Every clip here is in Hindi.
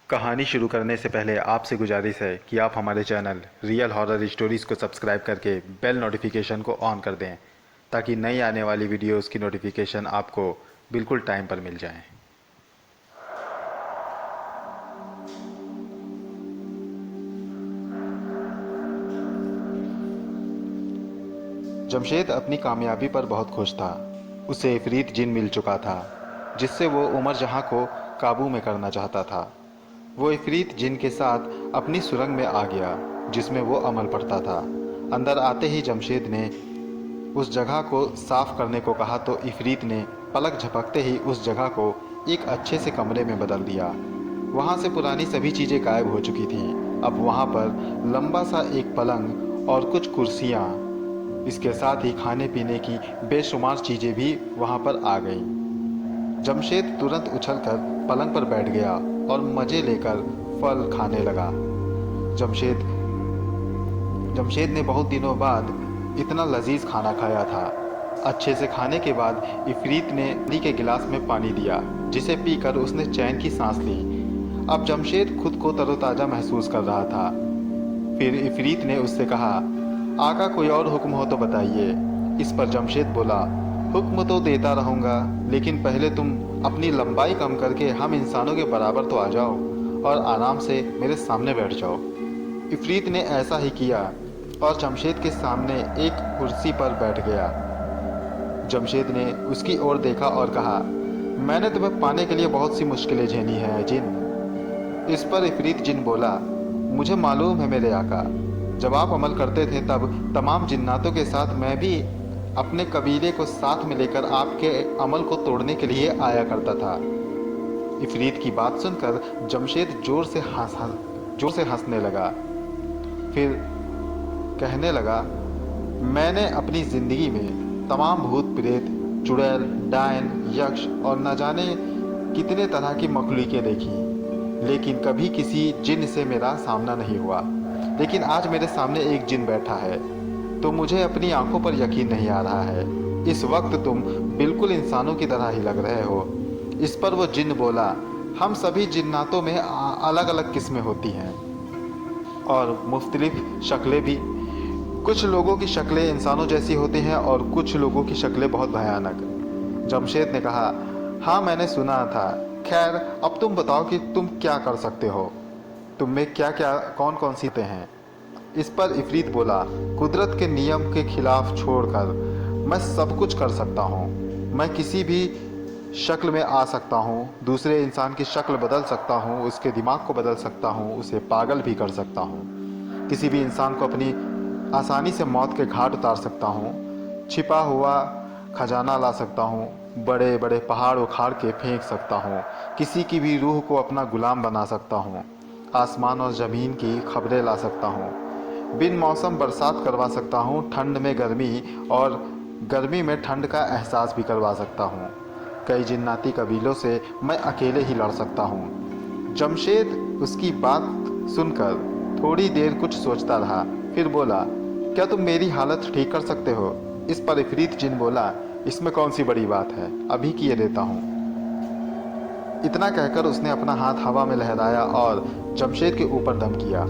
कहानी शुरू करने से पहले आपसे गुजारिश है कि आप हमारे चैनल रियल हॉरर स्टोरीज़ को सब्सक्राइब करके बेल नोटिफिकेशन को ऑन कर दें ताकि नई आने वाली वीडियोस की नोटिफिकेशन आपको बिल्कुल टाइम पर मिल जाए। जमशेद अपनी कामयाबी पर बहुत खुश था। उसे इफरीत जिन मिल चुका था जिससे वो उमर जहां को काबू में करना चाहता था। वो इफरीत जिन के साथ अपनी सुरंग में आ गया जिसमें वो अमल पड़ता था। अंदर आते ही जमशेद ने उस जगह को साफ करने को कहा तो इफरीत ने पलक झपकते ही उस जगह को एक अच्छे से कमरे में बदल दिया। वहाँ से पुरानी सभी चीज़ें गायब हो चुकी थीं। अब वहाँ पर लंबा सा एक पलंग और कुछ कुर्सियाँ, इसके साथ ही खाने पीने की बेशुमार चीज़ें भी वहाँ पर आ गईं। जमशेद तुरंत उछलकर पलंग पर बैठ गया और मज़े लेकर फल खाने लगा। जमशेद जमशेद ने बहुत दिनों बाद इतना लजीज खाना खाया था। अच्छे से खाने के बाद इफरीत ने पानी के गिलास में पानी दिया जिसे पीकर उसने चैन की सांस ली। अब जमशेद खुद को तरोताज़ा महसूस कर रहा था। फिर इफरीत ने उससे कहा, आका कोई और हुक्म हो तो बताइए। इस पर जमशेद बोला, हुक्म तो देता रहूँगा लेकिन पहले तुम अपनी लंबाई कम करके हम इंसानों के बराबर तो आ जाओ और आराम से मेरे सामने बैठ जाओ। इफरीत ने ऐसा ही किया और जमशेद के सामने एक कुर्सी पर बैठ गया। जमशेद ने उसकी ओर देखा और कहा, मैंने तुम्हें पाने के लिए बहुत सी मुश्किलें झेली हैं जिन। इस पर इफरीत जिन बोला, मुझे मालूम है मेरे आका, जब आप अमल करते थे तब तमाम जिन्नातों के साथ मैं भी अपने कबीले को साथ में लेकर आपके अमल को तोड़ने के लिए आया करता था। इफरीत की बात सुनकर जमशेद जोर से हंसने लगा। फिर कहने लगा, मैंने अपनी ज़िंदगी में तमाम भूत प्रेत, चुड़ैल, डायन, यक्ष और न जाने कितने तरह की मखलूक़ें देखी लेकिन कभी किसी जिन से मेरा सामना नहीं हुआ। लेकिन आज मेरे सामने एक जिन बैठा है तो मुझे अपनी आंखों पर यकीन नहीं आ रहा है। इस वक्त तुम बिल्कुल इंसानों की तरह ही लग रहे हो। इस पर वो जिन बोला, हम सभी जिन्नातों में अलग अलग किस्में होती हैं और मुख्तलिफ शक्लें भी। कुछ लोगों की शक्लें इंसानों जैसी होती हैं और कुछ लोगों की शक्लें बहुत भयानक। जमशेद ने कहा, हाँ मैंने सुना था। खैर अब तुम बताओ कि तुम क्या कर सकते हो, तुम में क्या क्या कौन कौन सी ते हैं। इस पर इफरीत बोला, कुदरत के नियम के खिलाफ छोड़कर मैं सब कुछ कर सकता हूँ। मैं किसी भी शक्ल में आ सकता हूँ, दूसरे इंसान की शक्ल बदल सकता हूँ, उसके दिमाग को बदल सकता हूँ, उसे पागल भी कर सकता हूँ। किसी भी इंसान को अपनी आसानी से मौत के घाट उतार सकता हूँ। छिपा हुआ खजाना ला सकता हूँ, बड़े बड़े पहाड़ उखाड़ के फेंक सकता हूँ, किसी की भी रूह को अपना गुलाम बना सकता हूँ, आसमान और ज़मीन की खबरें ला सकता हूँ, बिन मौसम बरसात करवा सकता हूँ, ठंड में गर्मी और गर्मी में ठंड का एहसास भी करवा सकता हूँ। कई जिन्नाती कबीलों से मैं अकेले ही लड़ सकता हूँ। जमशेद उसकी बात सुनकर थोड़ी देर कुछ सोचता रहा, फिर बोला, क्या तुम मेरी हालत ठीक कर सकते हो। इस पर इफरीत जिन बोला, इसमें कौन सी बड़ी बात है, अभी किए देता हूँ। इतना कहकर उसने अपना हाथ हवा में लहराया और जमशेद के ऊपर दम किया।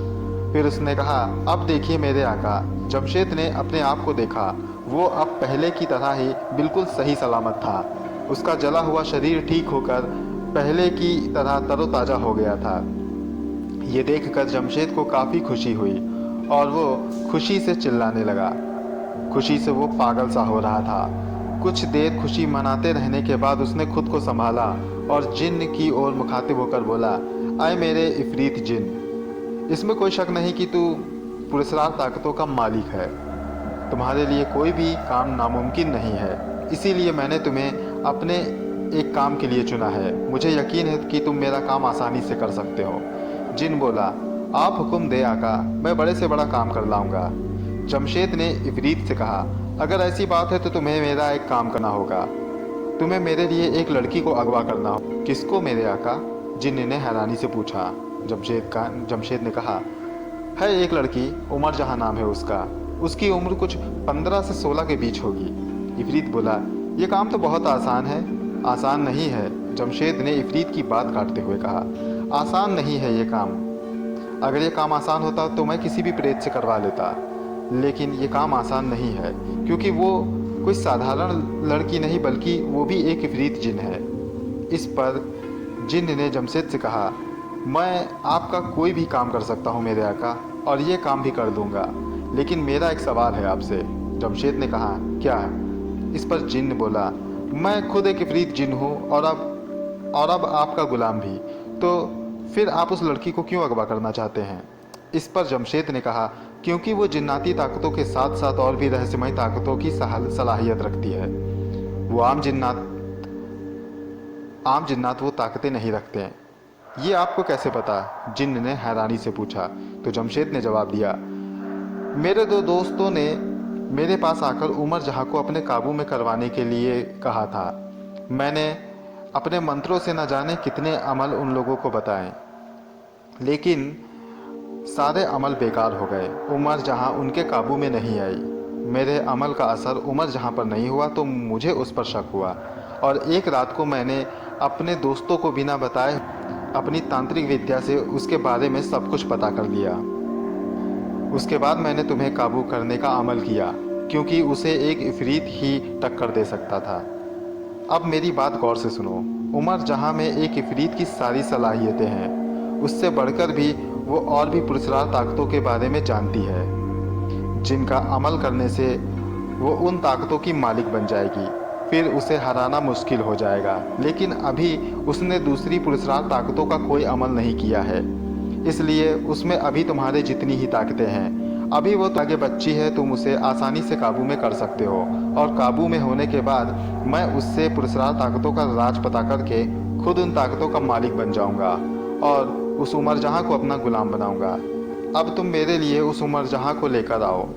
फिर उसने कहा, अब देखिए मेरे आका। जमशेद ने अपने आप को देखा। वो अब पहले की तरह ही बिल्कुल सही सलामत था। उसका जला हुआ शरीर ठीक होकर पहले की तरह तरोताज़ा हो गया था। ये देखकर जमशेद को काफ़ी खुशी हुई और वो खुशी से चिल्लाने लगा। खुशी से वो पागल सा हो रहा था। कुछ देर खुशी मनाते रहने के बाद उसने खुद को संभाला और जिन की ओर मुखातिब होकर बोला, आए मेरे इफरीत जिन, इसमें कोई शक नहीं कि तू पुरस्कार ताकतों का मालिक है। तुम्हारे लिए कोई भी काम नामुमकिन नहीं है, इसीलिए मैंने तुम्हें अपने एक काम के लिए चुना है। मुझे यकीन है कि तुम मेरा काम आसानी से कर सकते हो। जिन बोला, आप हुक्म दे आका, मैं बड़े से बड़ा काम कर लाऊंगा। जमशेद ने इफरीत से कहा, अगर ऐसी बात है तो तुम्हें मेरा एक काम करना होगा। तुम्हें मेरे लिए एक लड़की को अगवा करना हो। किसको मेरे आका, जिन ने हैरानी से पूछा। जमशेद ने कहा, है एक लड़की, उमर जहाँ नाम है उसका। उसकी उम्र कुछ 15 से 16 के बीच होगी। इफरीत बोला, ये काम तो बहुत आसान है। आसान नहीं है, जमशेद ने इफरीत की बात काटते हुए कहा, आसान नहीं है ये काम। अगर ये काम आसान होता तो मैं किसी भी प्रेत से करवा लेता, लेकिन ये काम आसान नहीं है, क्योंकि वो कोई साधारण लड़की नहीं बल्कि वो भी एक इफरीत जिन है। इस पर जिन ने जमशेद से कहा, मैं आपका कोई भी काम कर सकता हूँ मेरे आका, और ये काम भी कर दूंगा, लेकिन मेरा एक सवाल है आपसे। जमशेद ने कहा, क्या? इस पर जिन ने बोला, मैं खुद एक इफरीत जिन हूँ और अब आपका गुलाम भी, तो फिर आप उस लड़की को क्यों अगवा करना चाहते हैं? इस पर जमशेद ने कहा, क्योंकि वो जिन्नाती ताकतों के साथ साथ और भी रहस्यमय ताकतों की सलाहियत रखती है। वो आम जिन्नात वो ताकतें नहीं रखते हैं। ये आपको कैसे पता? जिन्न ने हैरानी से पूछा। तो जमशेद ने जवाब दिया, मेरे दो दोस्तों ने मेरे पास आकर उमर जहाँ को अपने काबू में करवाने के लिए कहा था। मैंने अपने मंत्रों से न जाने कितने अमल उन लोगों को बताए, लेकिन सारे अमल बेकार हो गए। उमर जहाँ उनके काबू में नहीं आई। मेरे अमल का असर उमर जहाँ पर नहीं हुआ तो मुझे उस पर शक हुआ, और एक रात को मैंने अपने दोस्तों को बिना बताए अपनी तांत्रिक विद्या से उसके बारे में सब कुछ पता कर लिया। उसके बाद मैंने तुम्हें काबू करने का अमल किया, क्योंकि उसे एक इफरीत ही टक्कर दे सकता था। अब मेरी बात गौर से सुनो। उमर जहाँ में एक इफरीत की सारी सलाहियतें हैं, उससे बढ़कर भी वो और भी पुरस्कार ताकतों के बारे में जानती है, जिनका अमल करने से वो उन ताकतों की मालिक बन जाएगी। फिर उसे हराना मुश्किल हो जाएगा, लेकिन अभी उसने दूसरी पुरस्कार ताकतों का कोई अमल नहीं किया है, इसलिए उसमें अभी तुम्हारे जितनी ही ताकतें हैं। अभी वो आगे बच्ची है, तुम उसे आसानी से काबू में कर सकते हो, और काबू में होने के बाद मैं उससे पुरस्कार ताकतों का राज पता करके खुद उन ताकतों का मालिक बन जाऊंगा और उस उमर जहाँ को अपना गुलाम बनाऊंगा। अब तुम मेरे लिए उस उमर जहाँ को लेकर आओ।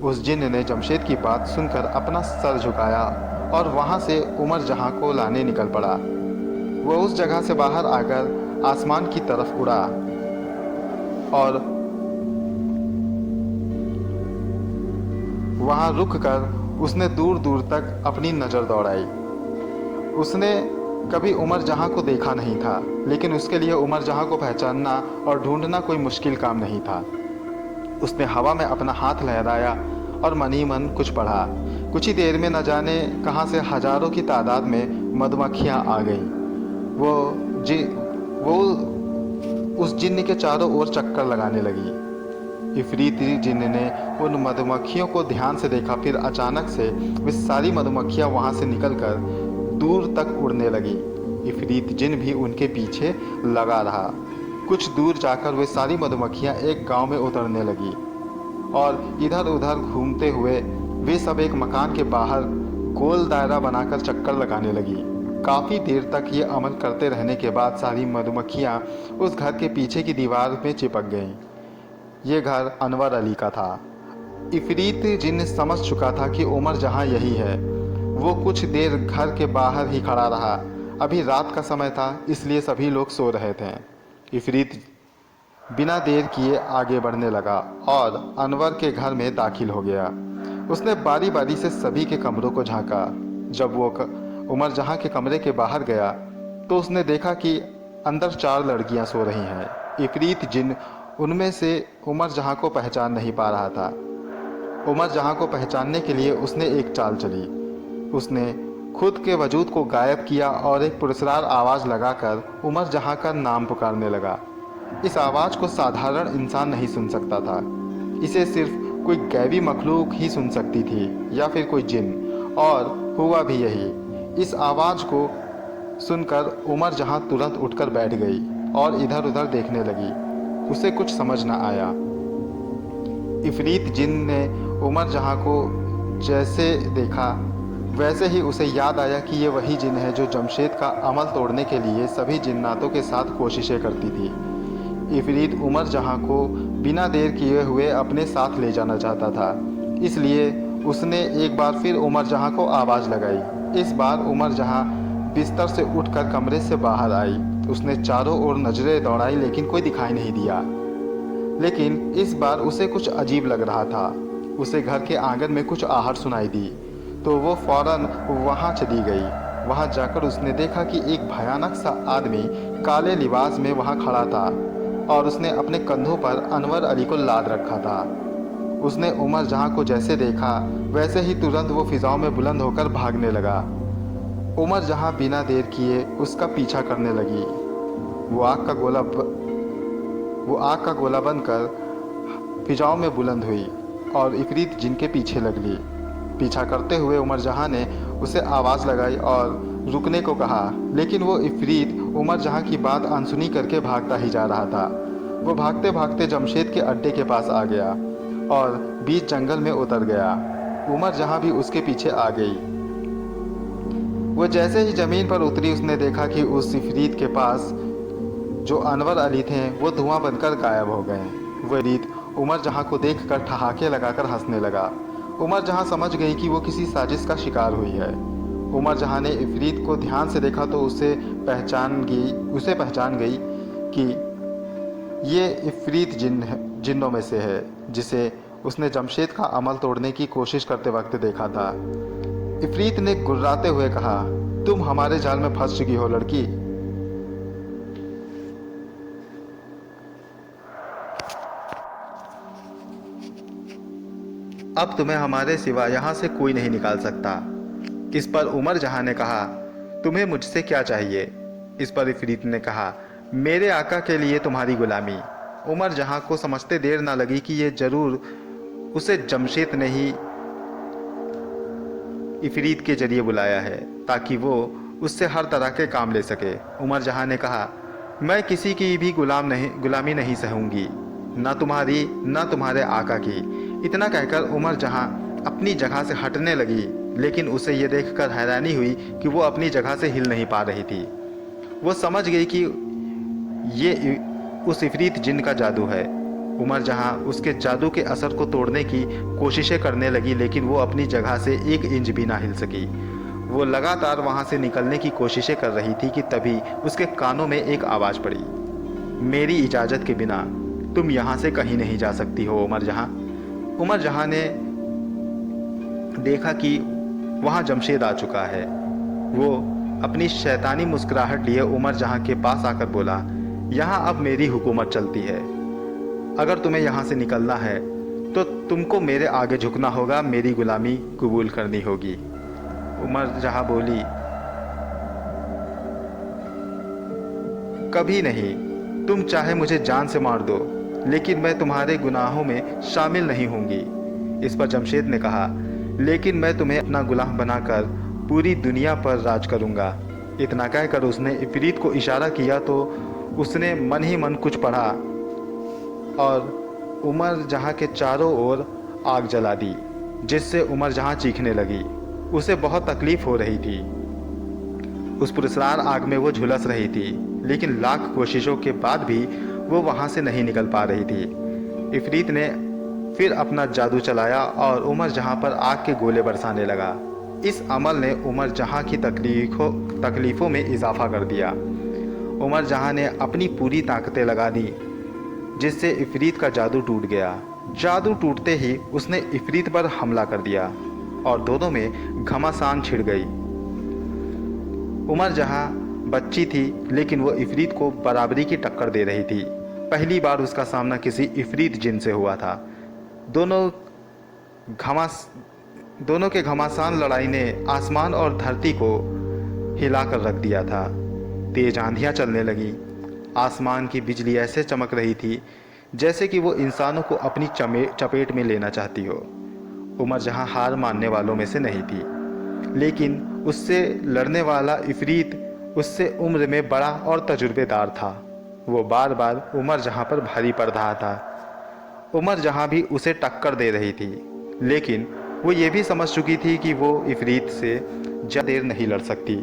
उस जिन्न ने जमशेद की बात सुनकर अपना सर झुकाया और वहाँ से उमर जहाँ को लाने निकल पड़ा। वह उस जगह से बाहर आकर आसमान की तरफ उड़ा और वहाँ रुक कर उसने दूर दूर तक अपनी नज़र दौड़ाई। उसने कभी उमर जहाँ को देखा नहीं था, लेकिन उसके लिए उमर जहाँ को पहचानना और ढूंढना कोई मुश्किल काम नहीं था। उसने हवा में अपना हाथ लहराया और मन ही मन कुछ पढ़ा। कुछ ही देर में न जाने कहाँ से हजारों की तादाद में मधुमक्खियाँ आ गईं। वो उस जिन्न के चारों ओर चक्कर लगाने लगी। इफरीती जिन्न ने उन मधुमक्खियों को ध्यान से देखा, फिर अचानक से वे सारी मधुमक्खियाँ वहाँ से निकलकर दूर तक उड़ने लगी। इफरीत जिन्न भी उनके पीछे लगा रहा। कुछ दूर जाकर वे सारी मधुमक्खियाँ एक गांव में उतरने लगी और इधर उधर घूमते हुए वे सब एक मकान के बाहर गोल दायरा बनाकर चक्कर लगाने लगी। काफ़ी देर तक ये अमल करते रहने के बाद सारी मधुमक्खियाँ उस घर के पीछे की दीवार में चिपक गईं। ये घर अनवर अली का था। इफरीत जिन्न समझ चुका था कि उमर जहाँ यही है। वो कुछ देर घर के बाहर ही खड़ा रहा। अभी रात का समय था, इसलिए सभी लोग सो रहे थे। इफरीत बिना देर किए आगे बढ़ने लगा और अनवर के घर में दाखिल हो गया। उसने बारी बारी से सभी के कमरों को झांका। जब वो उमर जहाँ के कमरे के बाहर गया तो उसने देखा कि अंदर 4 लड़कियां सो रही हैं। इफरीत जिन्न उनमें से उमर जहाँ को पहचान नहीं पा रहा था। उमर जहाँ को पहचानने के लिए उसने एक चाल चली। उसने खुद के वजूद को गायब किया और एक पुरस्कार आवाज़ लगाकर उमर जहाँ का नाम पुकारने लगा। इस आवाज़ को साधारण इंसान नहीं सुन सकता था। इसे सिर्फ कोई गैबी मखलूक ही सुन सकती थी या फिर कोई जिन्न, और हुआ भी यही। इस आवाज़ को सुनकर उमर जहाँ तुरंत उठकर बैठ गई और इधर उधर देखने लगी। उसे कुछ समझ न आया। इफरीत जिन्न ने उमर जहाँ को जैसे देखा वैसे ही उसे याद आया कि ये वही जिन्न है जो जमशेद का अमल तोड़ने के लिए सभी जिन्नातों के साथ कोशिशें करती थी। इफरीत उमर जहाँ को बिना देर किए हुए अपने साथ ले जाना चाहता था, इसलिए उसने एक बार फिर उमर जहाँ को आवाज़ लगाई। इस बार उमर जहाँ बिस्तर से उठकर कमरे से बाहर आई। उसने चारों ओर नजरें दौड़ाई, लेकिन कोई दिखाई नहीं दिया। लेकिन इस बार उसे कुछ अजीब लग रहा था। उसे घर के आंगन में कुछ आहट सुनाई दी, तो वो फौरन वहाँ चली गई। वहां जाकर उसने देखा कि एक भयानक सा आदमी काले लिबास में वहां खड़ा था और उसने अपने कंधों पर अनवर अली को लाद रखा था। उसने उमर जहां को जैसे देखा वैसे ही तुरंत वो फिजाओं में बुलंद होकर भागने लगा। उमर जहां बिना देर किए उसका पीछा करने लगी। वो आग का गोला बनकर फिजाओं में बुलंद हुई और इफरीत जिन के पीछे लग ली। पीछा करते हुए उमर जहां ने उसे आवाज़ लगाई और रुकने को कहा, लेकिन वो इफरीत उमर जहां की बात अनसुनी करके भागता ही जा रहा था। वो भागते भागते जमशेद के अड्डे के पास आ गया और बीच जंगल में उतर गया। उमर जहां भी उसके पीछे आ गई। वो जैसे ही ज़मीन पर उतरी उसने देखा कि उस इफरीत के पास जो अनवर अली थे वो धुआं बनकर गायब हो गए। वो इफरीत उमर जहां को देखकर ठहाके लगाकर हंसने लगा। उमर जहां समझ गई कि वो किसी साजिश का शिकार हुई है। उमर जहां ने इफरीत को ध्यान से देखा तो उसे पहचान गई कि ये इफरीत जिन्नों में से है जिसे उसने जमशेद का अमल तोड़ने की कोशिश करते वक्त देखा था। इफरीत ने गुर्राते हुए कहा, तुम हमारे जाल में फंस चुकी हो लड़की। अब तुम्हें हमारे सिवा यहाँ से कोई नहीं निकाल सकता। इस पर उमर जहां ने कहा, तुम्हें मुझसे क्या चाहिए? इस पर इफरीत ने कहा, मेरे आका के लिए तुम्हारी गुलामी। उमर जहां को समझते देर ना लगी कि ये जरूर उसे जमशेद ने ही इफरीत के जरिए बुलाया है ताकि वो उससे हर तरह के काम ले सके। उमर जहां ने कहा, मैं किसी की भी गुलामी नहीं सहूंगी, ना तुम्हारी ना तुम्हारे आका की। इतना कहकर उमर जहां अपनी जगह से हटने लगी, लेकिन उसे ये देखकर हैरानी हुई कि वो अपनी जगह से हिल नहीं पा रही थी। वो समझ गई कि ये उस इफरीत जिन का जादू है। उमर जहां उसके जादू के असर को तोड़ने की कोशिशें करने लगी, लेकिन वो अपनी जगह से 1 इंच भी ना हिल सकी। वो लगातार वहां से निकलने की कोशिशें कर रही थी कि तभी उसके कानों में एक आवाज़ पड़ी, मेरी इजाज़त के बिना तुम यहाँ से कहीं नहीं जा सकती हो उमर जहां। उमर जहां ने देखा कि वहां जमशेद आ चुका है। वो अपनी शैतानी मुस्कुराहट लिए उमर जहां के पास आकर बोला, यहाँ अब मेरी हुकूमत चलती है। अगर तुम्हें यहाँ से निकलना है तो तुमको मेरे आगे झुकना होगा, मेरी गुलामी कबूल करनी होगी। उमर जहां बोली, कभी नहीं। तुम चाहे मुझे जान से मार दो, लेकिन मैं तुम्हारे गुनाहों में शामिल नहीं होंगी। इस पर जमशेद ने कहा, लेकिन मैं तुम्हें अपना गुलाम बनाकर पूरी दुनिया पर राज करूंगा। इतना कहकर उसने इफरीत को इशारा किया तो उसने मन ही मन कुछ पढ़ा और उमर जहां के चारों ओर आग जला दी, जिससे उमर जहां चीखने लगी। उसे बहुत तकलीफ हो रही थी। उस पुरस्कार आग में वो झुलस रही थी, लेकिन लाख कोशिशों के बाद भी वो वहां से नहीं निकल पा रही थी। इफरीत ने फिर अपना जादू चलाया और उमर जहां पर आग के गोले बरसाने लगा। इस अमल ने उमर जहां की तकलीफ़ों में इजाफा कर दिया। उमर जहां ने अपनी पूरी ताकतें लगा दी, जिससे इफरीत का जादू टूट गया। जादू टूटते ही उसने इफरीत पर हमला कर दिया और दोनों में घमासान छिड़ गई। उमर जहां बच्ची थी, लेकिन वो इफरीत को बराबरी की टक्कर दे रही थी। पहली बार उसका सामना किसी इफरीत जिन से हुआ था। दोनों के घमासान लड़ाई ने आसमान और धरती को हिलाकर रख दिया था। तेज आंधियां चलने लगी। आसमान की बिजली ऐसे चमक रही थी जैसे कि वो इंसानों को अपनी चपेट में लेना चाहती हो। उमर जहां हार मानने वालों में से नहीं थी, लेकिन उससे लड़ने वाला इफरीत उससे उम्र में बड़ा और तजुर्बेदार था। वो बार बार उमर जहां पर भारी पड़ रहा था। उमर जहां भी उसे टक्कर दे रही थी, लेकिन वो ये भी समझ चुकी थी कि वो इफरीत से ज़्यादा देर नहीं लड़ सकती।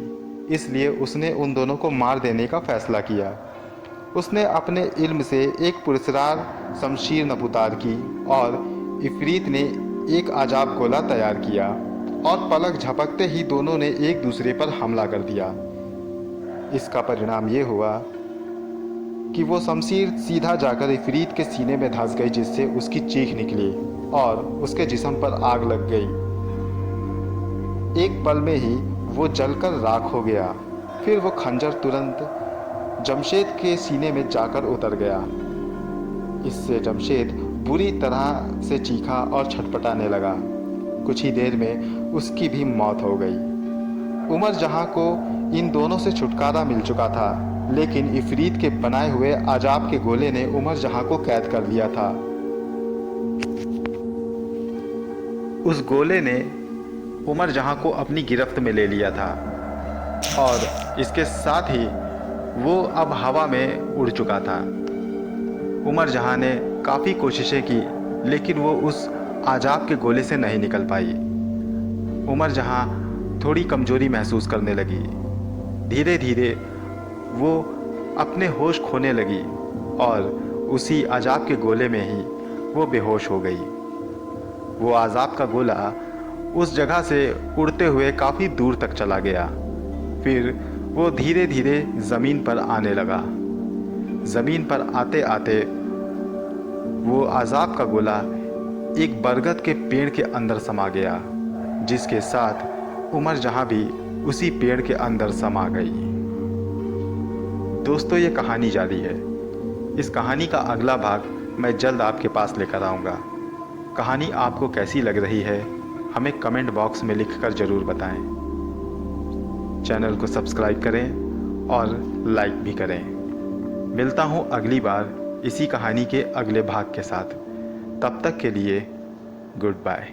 इसलिए उसने उन दोनों को मार देने का फैसला किया। उसने अपने इल्म से एक पुरस्कार शमशीर नपुतार की और इफरीत ने एक अजाब गोला तैयार किया और पलक झपकते ही दोनों ने एक दूसरे पर हमला कर दिया। इसका परिणाम ये हुआ कि वो शमशीर सीधा जाकर इफरीत के सीने में धंस गई, जिससे उसकी चीख निकली और उसके जिस्म पर आग लग गई। एक पल में ही वो जलकर राख हो गया। फिर वो खंजर तुरंत जमशेद के सीने में जाकर उतर गया। इससे जमशेद बुरी तरह से चीखा और छटपटाने लगा। कुछ ही देर में उसकी भी मौत हो गई। उमर जहां को इन दोनों से छुटकारा मिल चुका था, लेकिन इफरीत के बनाए हुए आजाब के गोले ने उमर जहां को कैद कर लिया था। उस गोले ने उमर जहां को अपनी गिरफ्त में ले लिया था और इसके साथ ही वो अब हवा में उड़ चुका था। उमर जहां ने काफ़ी कोशिशें की, लेकिन वो उस आजाब के गोले से नहीं निकल पाई। उमर जहां थोड़ी कमज़ोरी महसूस करने लगी। धीरे धीरे वो अपने होश खोने लगी और उसी आजाब के गोले में ही वो बेहोश हो गई। वो आजाब का गोला उस जगह से उड़ते हुए काफ़ी दूर तक चला गया। फिर वो धीरे धीरे ज़मीन पर आने लगा। ज़मीन पर आते आते वो आजाब का गोला एक बरगद के पेड़ के अंदर समा गया, जिसके साथ उमर जहां भी उसी पेड़ के अंदर समा गई। दोस्तों, ये कहानी जारी है। इस कहानी का अगला भाग मैं जल्द आपके पास लेकर आऊँगा। कहानी आपको कैसी लग रही है हमें कमेंट बॉक्स में लिखकर ज़रूर बताएं। चैनल को सब्सक्राइब करें और लाइक भी करें। मिलता हूँ अगली बार इसी कहानी के अगले भाग के साथ। तब तक के लिए गुड बाय।